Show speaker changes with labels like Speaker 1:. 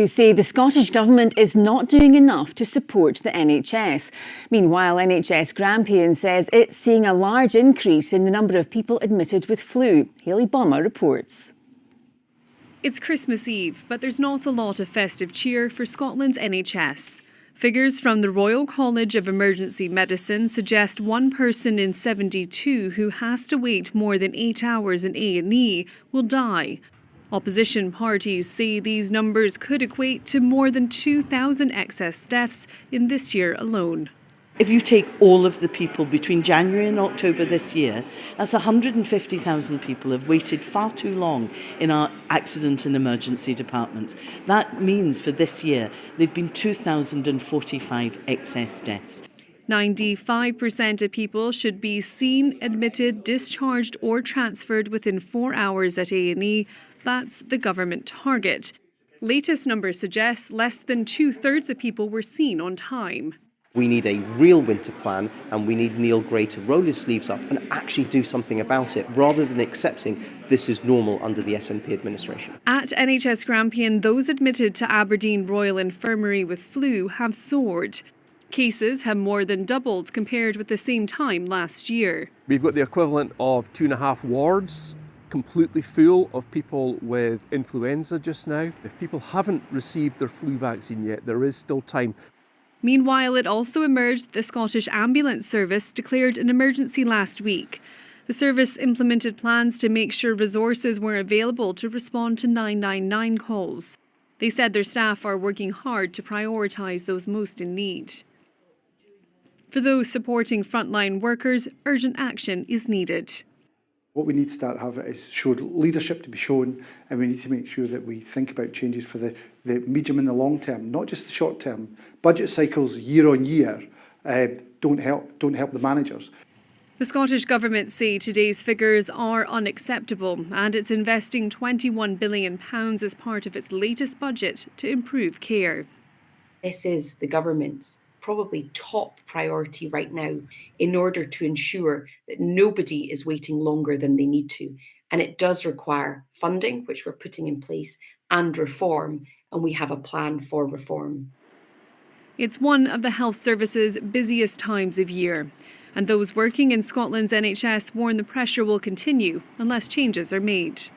Speaker 1: Who say the Scottish Government is not doing enough to support the NHS. Meanwhile, NHS Grampian says it's seeing a large increase in the number of people admitted with flu. Hayley Bomber reports.
Speaker 2: It's Christmas Eve, but there's not a lot of festive cheer for Scotland's NHS. Figures from the Royal College of Emergency Medicine suggest one person in 72 who has to wait more than 8 hours in A&E will die. Opposition parties say these numbers could equate to more than 2,000 excess deaths in this year alone.
Speaker 3: If you take all of the people between January and October this year, that's 150,000 people have waited far too long in our accident and emergency departments. That means for this year, there have been 2,045 excess deaths.
Speaker 2: 95% of people should be seen, admitted, discharged or transferred within 4 hours at A&E. That's the government target. Latest numbers suggest less than 2/3 of people were seen on time.
Speaker 4: We need a real winter plan, and we need Neil Gray to roll his sleeves up and actually do something about it, rather than accepting this is normal under the SNP administration.
Speaker 2: At NHS Grampian, those admitted to Aberdeen Royal Infirmary with flu have soared. Cases have more than doubled compared with the same time last year.
Speaker 5: We've got the equivalent of 2.5 wards completely full of people with influenza just now. If people haven't received their flu vaccine yet, there is still time.
Speaker 2: Meanwhile, it also emerged the Scottish Ambulance Service declared an emergency last week. The service implemented plans to make sure resources were available to respond to 999 calls. They said their staff are working hard to prioritise those most in need. For those supporting frontline workers, urgent action is needed.
Speaker 6: What we need to start having is leadership to be shown, and we need to make sure that we think about changes for the medium and the long term, not just the short term. Budget cycles year on year don't help the managers.
Speaker 2: The Scottish Government say today's figures are unacceptable, and it's investing £21 billion as part of its latest budget to improve care.
Speaker 7: This is the government's probably top priority right now in order to ensure that nobody is waiting longer than they need to. And it does require funding, which we're putting in place, and reform, and we have a plan for reform.
Speaker 2: It's one of the health service's busiest times of year, and those working in Scotland's NHS warn the pressure will continue unless changes are made.